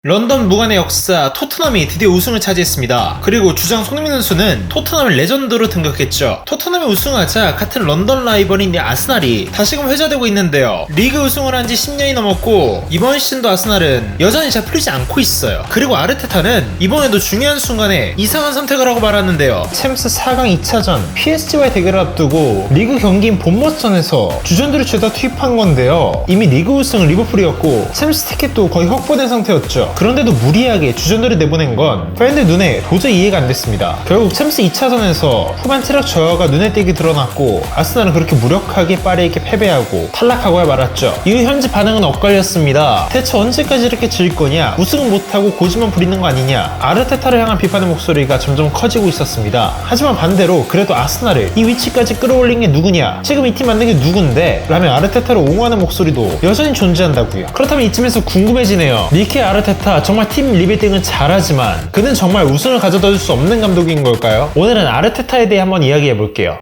런던 무관의 역사 토트넘이 드디어 우승을 차지했습니다. 그리고 주장 손흥민 선수는 토트넘을 레전드로 등극했죠. 토트넘이 우승하자 같은 런던 라이벌인 아스날이 다시금 회자되고 있는데요. 리그 우승을 한 지 10년이 넘었고 이번 시즌도 아스날은 여전히 잘 풀리지 않고 있어요. 그리고 아르테타는 이번에도 중요한 순간에 이상한 선택을 하고 말았는데요. 챔스 4강 2차전 PSG와의 대결을 앞두고 리그 경기인 본머스전에서 주전들을 죄다 투입한 건데요. 이미 리그 우승은 리버풀이었고 챔스 티켓도 거의 확보된 상태였죠. 그런데도 무리하게 주전들을 내보낸 건 팬들 눈에 도저히 이해가 안 됐습니다. 결국 챔스 2차전에서 후반 체력 저하가 눈에 띄게 드러났고 아스날은 그렇게 무력하게 빠르게 패배하고 탈락하고야 말았죠. 이후 현지 반응은 엇갈렸습니다. 대체 언제까지 이렇게 질 거냐, 우승은 못하고 고집만 부리는 거 아니냐, 아르테타를 향한 비판의 목소리가 점점 커지고 있었습니다. 하지만 반대로 그래도 아스날을 이 위치까지 끌어올린 게 누구냐, 지금 이 팀 만든 게 누군데 라며 아르테타를 옹호하는 목소리도 여전히 존재한다고요. 그렇다면 이쯤에서 궁금해지네요. 미켈 아르테타 정말 팀 리빌딩은 잘하지만 그는 정말 우승을 가져다 줄 수 없는 감독인 걸까요? 오늘은 아르테타에 대해 한번 이야기해볼게요.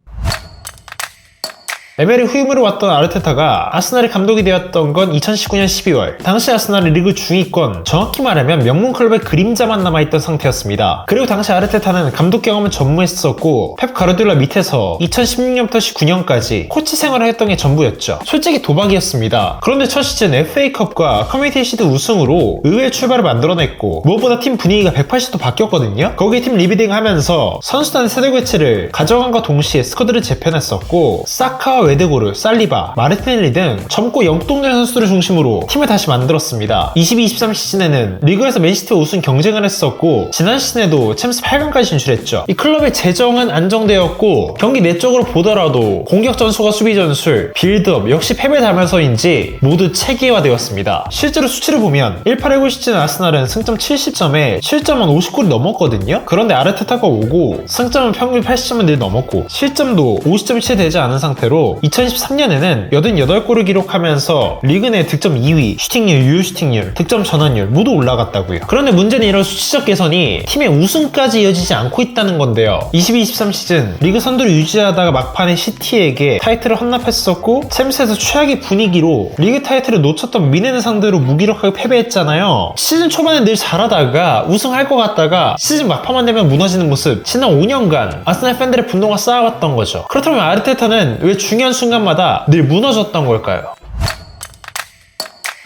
에메리 후임으로 왔던 아르테타가 아스날의 감독이 되었던 건 2019년 12월. 당시 아스날은 리그 중위권, 정확히 말하면 명문 클럽의 그림자만 남아있던 상태였습니다. 그리고 당시 아르테타는 감독 경험은 전무했었고 펩 가르디올라 밑에서 2016년부터 19년까지 코치 생활을 했던 게 전부였죠. 솔직히 도박이었습니다. 그런데 첫 시즌 FA컵과 커뮤니티 시드 우승으로 의외의 출발을 만들어냈고 무엇보다 팀 분위기가 180도 바뀌었거든요. 거기에 팀 리비딩 하면서 선수단의 세대 교체를 가져간과 동시에 스쿼드를 재편했었고 사카와 웨데고르, 살리바, 마르티넬리 등 젊고 영동된 선수들을 중심으로 팀을 다시 만들었습니다. 22-23 시즌에는 리그에서 맨시티와 우승 경쟁을 했었고 지난 시즌에도 챔스 8강까지 진출했죠. 이 클럽의 재정은 안정되었고 경기 내적으로 보더라도 공격 전술과 수비 전술, 빌드업 역시 패배 달면서인지 모두 체계화되었습니다. 실제로 수치를 보면 18-19 시즌 아스날은 승점 70점에 실점은 50골이 넘었거든요. 그런데 아르테타가 오고 승점은 평균 80점을 늘 넘었고 실점도 50점이 채 되지 않은 상태로 2013년에는 88골을 기록하면서 리그 내 득점 2위, 슈팅률, 유효슈팅률, 득점 전환율 모두 올라갔다고요. 그런데 문제는 이런 수치적 개선이 팀의 우승까지 이어지지 않고 있다는 건데요. 22-23 시즌 리그 선두를 유지하다가 막판에 시티에게 타이틀을 헌납했었고 챔스에서 최악의 분위기로 리그 타이틀을 놓쳤던 미넨을 상대로 무기력하게 패배했잖아요. 시즌 초반에 늘 잘하다가 우승할 것 같다가 시즌 막판만 되면 무너지는 모습, 지난 5년간 아스날 팬들의 분노가 쌓아왔던 거죠. 그렇다면 아르테타는 왜 중요한 순간마다 늘 무너졌던 걸까요?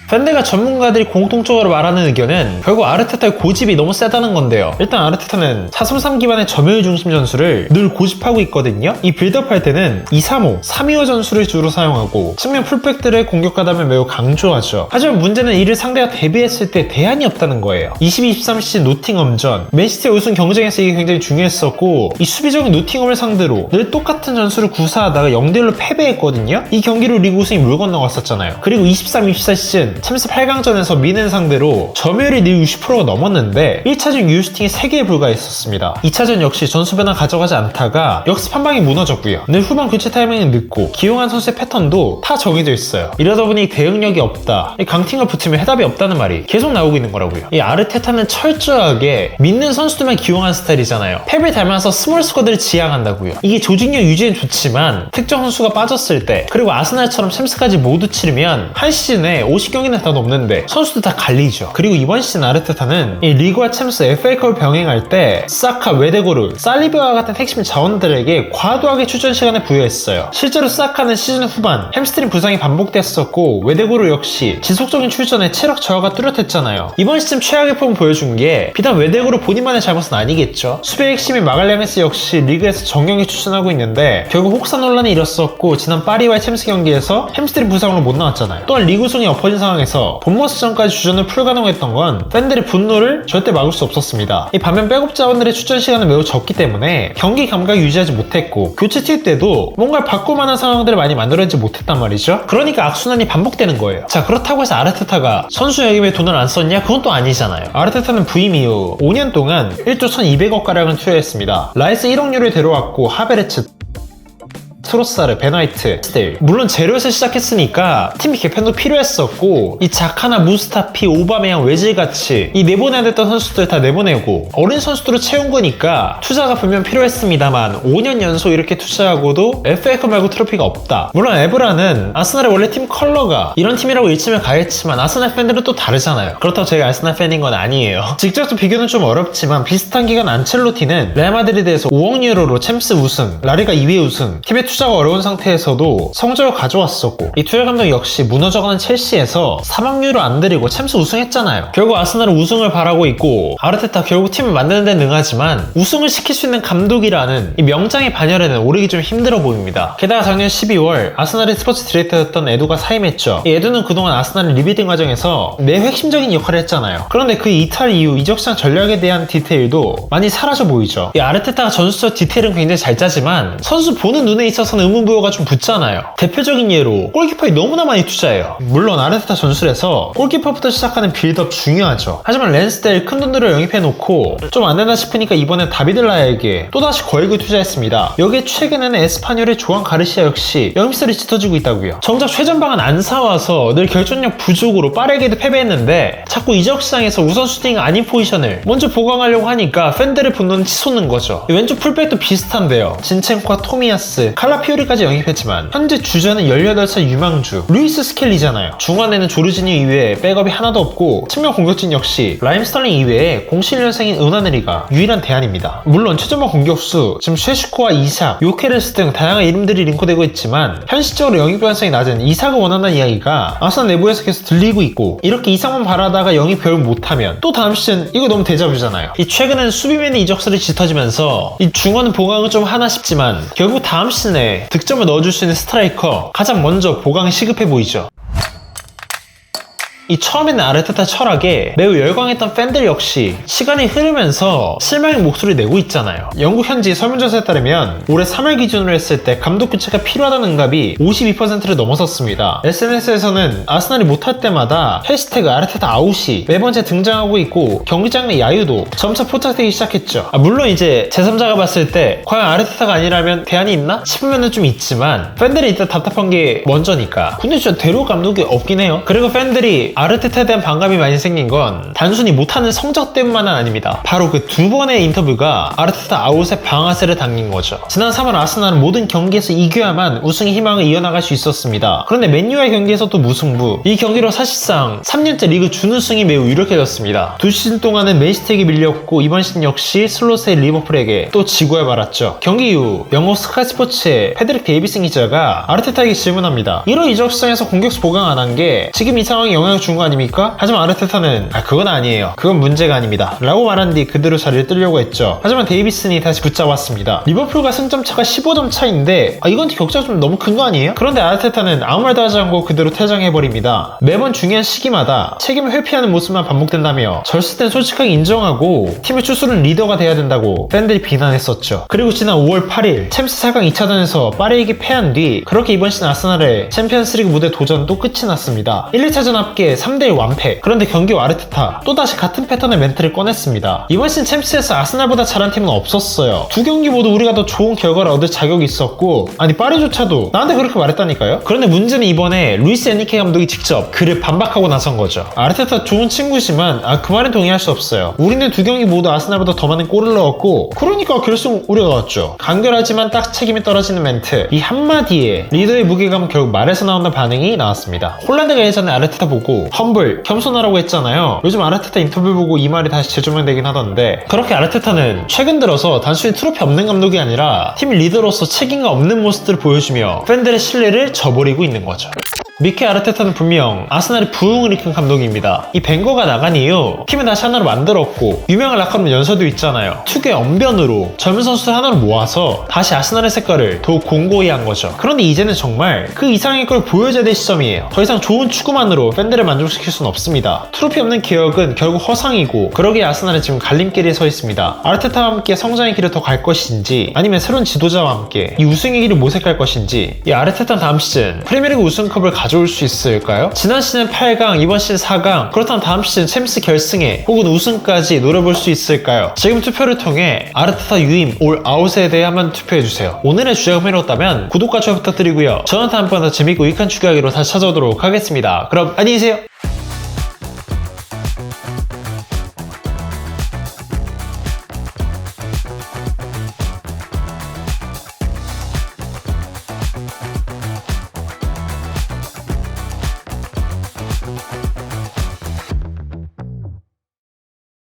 팬들과 전문가들이 공통적으로 말하는 의견은 결국 아르테타의 고집이 너무 세다는 건데요. 일단 아르테타는 4-3-3 기반의 점유율 중심 전술을 늘 고집하고 있거든요. 이 빌드업할 때는 2-3-5, 3-2-5 전술을 주로 사용하고 측면 풀백들의 공격 가담을 매우 강조하죠. 하지만 문제는 이를 상대가 대비했을 때 대안이 없다는 거예요. 22-23 시즌 노팅엄전, 맨시티의 우승 경쟁에서 이게 굉장히 중요했었고 이 수비적인 노팅엄을 상대로 늘 똑같은 전술을 구사하다가 0대1로 패배했거든요. 이 경기로 리그 우승이 물 건너갔었잖아요. 그리고 23-24 시즌 챔스 8강전에서 미넨 상대로 점유율이 늘 60%가 넘었는데 1차전 유효슈팅이 3개에 불과했었습니다. 2차전 역시 전수 변화 가져가지 않다가 역습 한 방이 무너졌고요. 늘 후반 교체 타이밍이 늦고 기용한 선수의 패턴도 다 정해져 있어요. 이러다 보니 대응력이 없다, 강팀과 붙으면 해답이 없다는 말이 계속 나오고 있는 거라고요. 이 아르테타는 철저하게 믿는 선수들만 기용한 스타일이잖아요. 펩을 닮아서 스몰 스쿼드를 지향한다고요. 이게 조직력 유지엔 좋지만 특정 선수가 빠졌을 때 그리고 아스날처럼 챔스까지 모두 치르면 한 시즌에 50경기는 다 넘는데 선수들 다 갈리죠. 그리고 이번 시즌 아르테타는 이 리그와 챔스 FA컵을 병행할 때 사카, 웨데고르, 살리바와 같은 핵심 자원들에게 과도하게 출전 시간을 부여했어요. 실제로 사카는 시즌 후반 햄스트링 부상이 반복됐었고 웨데고르 역시 지속적인 출전에 체력 저하가 뚜렷했잖아요. 이번 시즌 최악의 폼을 보여준 게 비단 웨데고르 본인만의 잘못은 아니겠죠. 수비의 핵심인 마갈량레스 역시 리그에서 정경에 출전하고 있는데 결국 혹사 논란이 일었었고 지난 파리와의 챔스 경기에서 햄스트링 부상으로 못 나왔잖아요. 또한 리그 우승이 엎어진 상황에서 본머스전까지 주전을 풀가능했던 건 팬들의 분노를 절대 막을 수 없었습니다. 이 반면 백업 자원들의 출전 시간은 매우 적기 때문에 경기 감각을 유지하지 못했고 교체 투입 때도 뭔가를 바꿀 만한 상황들을 많이 만들어내지 못했단 말이죠. 그러니까 악순환이 반복되는 거예요. 자, 그렇다고 해서 아르테타가 선수 영입에 돈을 안 썼냐? 그건 또 아니잖아요. 아르테타는 부임 이후 5년 동안 1조 1200억가량을 투여했습니다. 라이스 1억 유를 데려왔고 하베르츠, 트로사르, 벤 화이트, 스틸. 물론 제로에서 시작했으니까 팀 개편도 필요했었고 이 자카나, 무스타피, 오바메양, 웨질같이 이 내보내야 됐던 선수들 다 내보내고 어린 선수들을 채운 거니까 투자가 분명 필요했습니다만 5년 연속 이렇게 투자하고도 FA컵 말고 트로피가 없다. 물론 에브라는 아스날의 원래 팀 컬러가 이런 팀이라고 일침을 가했지만 아스날 팬들은 또 다르잖아요. 그렇다고 제가 아스날 팬인 건 아니에요. 직접적 비교는 좀 어렵지만 비슷한 기간 안첼로티는 레알 마드리드에서 5억 유로로 챔스 우승, 라리가 2회 우승, 팀의 투자가 어려운 상태에서도 성적을 가져왔었고 이 투엘 감독 역시 무너져가는 첼시에서 3억 유로 안 들이고 챔스 우승했잖아요. 결국 아스날은 우승을 바라고 있고 아르테타 결국 팀을 만드는 데 능하지만 우승을 시킬 수 있는 감독이라는 이 명장의 반열에는 오르기 좀 힘들어 보입니다. 게다가 작년 12월 아스날의 스포츠 디렉터였던 에두가 사임했죠. 이 에두는 그동안 아스날의 리빌딩 과정에서 매우 핵심적인 역할을 했잖아요. 그런데 그 이탈 이후 이적시장 전략에 대한 디테일도 많이 사라져 보이죠. 이 아르테타가 전술적 디테일은 굉장히 잘 짜지만 선수 보는 눈에 있어서는 의문부여가 좀 붙잖아요. 대표적인 예로 골키퍼에 너무나 많이 투자해요. 물론 아르테타 전술에서 골키퍼부터 시작하는 빌드업 중요하죠. 하지만 랜스델 큰 돈들을 영입해놓고 좀 안된다 싶으니까 이번엔 다비드라에게 또다시 거액을 투자했습니다. 여기에 최근에는 에스파뇰의 조안 가르시아 역시 영입설이 짙어지고 있다고요. 정작 최전방은 안 사와서 늘 결정력 부족으로 빠르게도 패배했는데 자꾸 이적 시장에서 우선슈팅 아닌 포지션을 먼저 보강하려고 하니까 팬들의 분노는 치솟는 거죠. 왼쪽 풀백도 비슷한데요. 진첸코와 토미야스, 칼라피오리까지 영입했지만 현재 주전은 18살 유망주 루이스 스켈리잖아요. 중원에는 조르지니 이외에 백업이 하나도 없고 측면 공격진 역시 라임 스털링 이외에 07년생인 은하느리가 유일한 대안입니다. 물론 최전방 공격수 지금 쉐슈코와 이삭, 요케레스 등 다양한 이름들이 링크되고 있지만 현실적으로 영입 가능성이 낮은 이삭을 원한다는 이야기가 아스날 내부에서 계속 들리고 있고 이렇게 이삭만 바라다가 영입 결국 못하면 또 다음 시즌 이거 너무 데자뷰잖아요. 이 최근엔 수비맨의 이적설이 짙어지면서 이 중원은 보강을 좀 하나 싶지만 결국 다음 시즌에 득점을 넣어줄 수 있는 스트라이커 가장 먼저 보강이 시급해 보이죠. 이 처음에는 아르테타 철학에 매우 열광했던 팬들 역시 시간이 흐르면서 실망의 목소리를 내고 있잖아요. 영국 현지 설문조사에 따르면 올해 3월 기준으로 했을 때 감독 교체가 필요하다는 응답이 52%를 넘어섰습니다. SNS에서는 아스날이 못할 때마다 해시태그 아르테타 아웃이 매번째 등장하고 있고 경기장 내 야유도 점차 포착되기 시작했죠. 물론 이제 제3자가 봤을 때 과연 아르테타가 아니라면 대안이 있나? 싶으면 좀 있지만 팬들이 일단 답답한 게 먼저니까. 근데 진짜 대로 감독이 없긴 해요. 그리고 팬들이 아르테타에 대한 반감이 많이 생긴 건 단순히 못하는 성적 때문만은 아닙니다. 바로 그 두 번의 인터뷰가 아르테타 아웃의 방아쇠를 당긴 거죠. 지난 3월 아스날은 모든 경기에서 이겨야만 우승의 희망을 이어나갈 수 있었습니다. 그런데 맨유와의 경기에서 또 무승부. 이 경기로 사실상 3년째 리그 준우승이 매우 유력해졌습니다. 두 시즌 동안은 맨시티에게 밀렸고 이번 시즌 역시 슬롯의 리버풀에게 또 지고야 말았죠. 경기 이후 영국 스카이 스포츠의 패드릭 데이비슨 기자가 아르테타에게 질문합니다. 이런 이적 시장에서 공격수 보강 안 한 게 지금 이 상황에 영향을 준 거 아닙니까? 하지만 아르테타는 그건 아니에요. 그건 문제가 아닙니다. 라고 말한 뒤 그대로 자리를 뜨려고 했죠. 하지만 데이비슨이 다시 붙잡았습니다. 리버풀과 승점 차가 15점 차인데 이건 격차가 좀 너무 큰 거 아니에요? 그런데 아르테타는 아무 말도 하지 않고 그대로 퇴장해버립니다. 매번 중요한 시기마다 책임을 회피하는 모습만 반복된다며 졌을 땐 솔직하게 인정하고 팀의 추수는 리더가 돼야 된다고 팬들이 비난했었죠. 그리고 지난 5월 8일 챔스 4강 2차전에서 파리에게 패한 뒤 그렇게 이번 시즌 아스날의 챔피언스리그 무대 도전도 끝이 났습니다. 1, 2차전 합계 3대1 완패. 그런데 경기 후 아르테타 또다시 같은 패턴의 멘트를 꺼냈습니다. 이번 시즌 챔스에서 아스날보다 잘한 팀은 없었어요. 두 경기 모두 우리가 더 좋은 결과를 얻을 자격이 있었고 아니 파리조차도 나한테 그렇게 말했다니까요. 그런데 문제는 이번에 루이스 에니케 감독이 직접 그를 반박하고 나선 거죠. 아르테타 좋은 친구지만 그 말엔 동의할 수 없어요. 우리는 두 경기 모두 아스날보다 더 많은 골을 넣었고 그러니까 결승 우리가 왔죠. 간결하지만 딱 책임이 떨어지는 멘트. 이 한마디에 리더의 무게감은 결국 말에서 나온다는 반응이 나왔습니다. 홀란드가 예전에 아르테타 보고 험블, 겸손하라고 했잖아요. 요즘 아르테타 인터뷰 보고 이 말이 다시 재조명되긴 하던데 그렇게 아르테타는 최근 들어서 단순히 트로피 없는 감독이 아니라 팀 리더로서 책임감 없는 모습들을 보여주며 팬들의 신뢰를 저버리고 있는 거죠. 미켈 아르테타는 분명 아스날의 부흥을 이끈 감독입니다. 이 벵거가 나간 이후 팀을 다시 하나로 만들었고 유명한 락커룸 연설도 있잖아요. 투구의 언변으로 젊은 선수들 하나로 모아서 다시 아스날의 색깔을 더욱 공고히 한 거죠. 그런데 이제는 정말 그 이상의 걸 보여줘야 될 시점이에요. 더 이상 좋은 축구만으로 팬들을 만족시킬 수는 없습니다. 트로피 없는 기억은 결국 허상이고 그러기에 아스날은 지금 갈림길에 서 있습니다. 아르테타와 함께 성장의 길을 더 갈 것인지 아니면 새로운 지도자와 함께 이 우승의 길을 모색할 것인지 이 아르테타는 다음 시즌 프리미어리그 우승컵을 가져올 수 있을까요? 지난 시즌 8강, 이번 시즌 4강, 그렇다면 다음 시즌 챔스 결승에 혹은 우승까지 노려볼 수 있을까요? 지금 투표를 통해 아르테타 유임, 올 아웃에 대해 한번 투표해주세요. 오늘의 주제가 흥미로웠다면 구독과 좋아요 부탁드리고요. 저는 다음번에 더 재밌고 유익한 추격하기로 다시 찾아오도록 하겠습니다. 그럼 안녕히 계세요.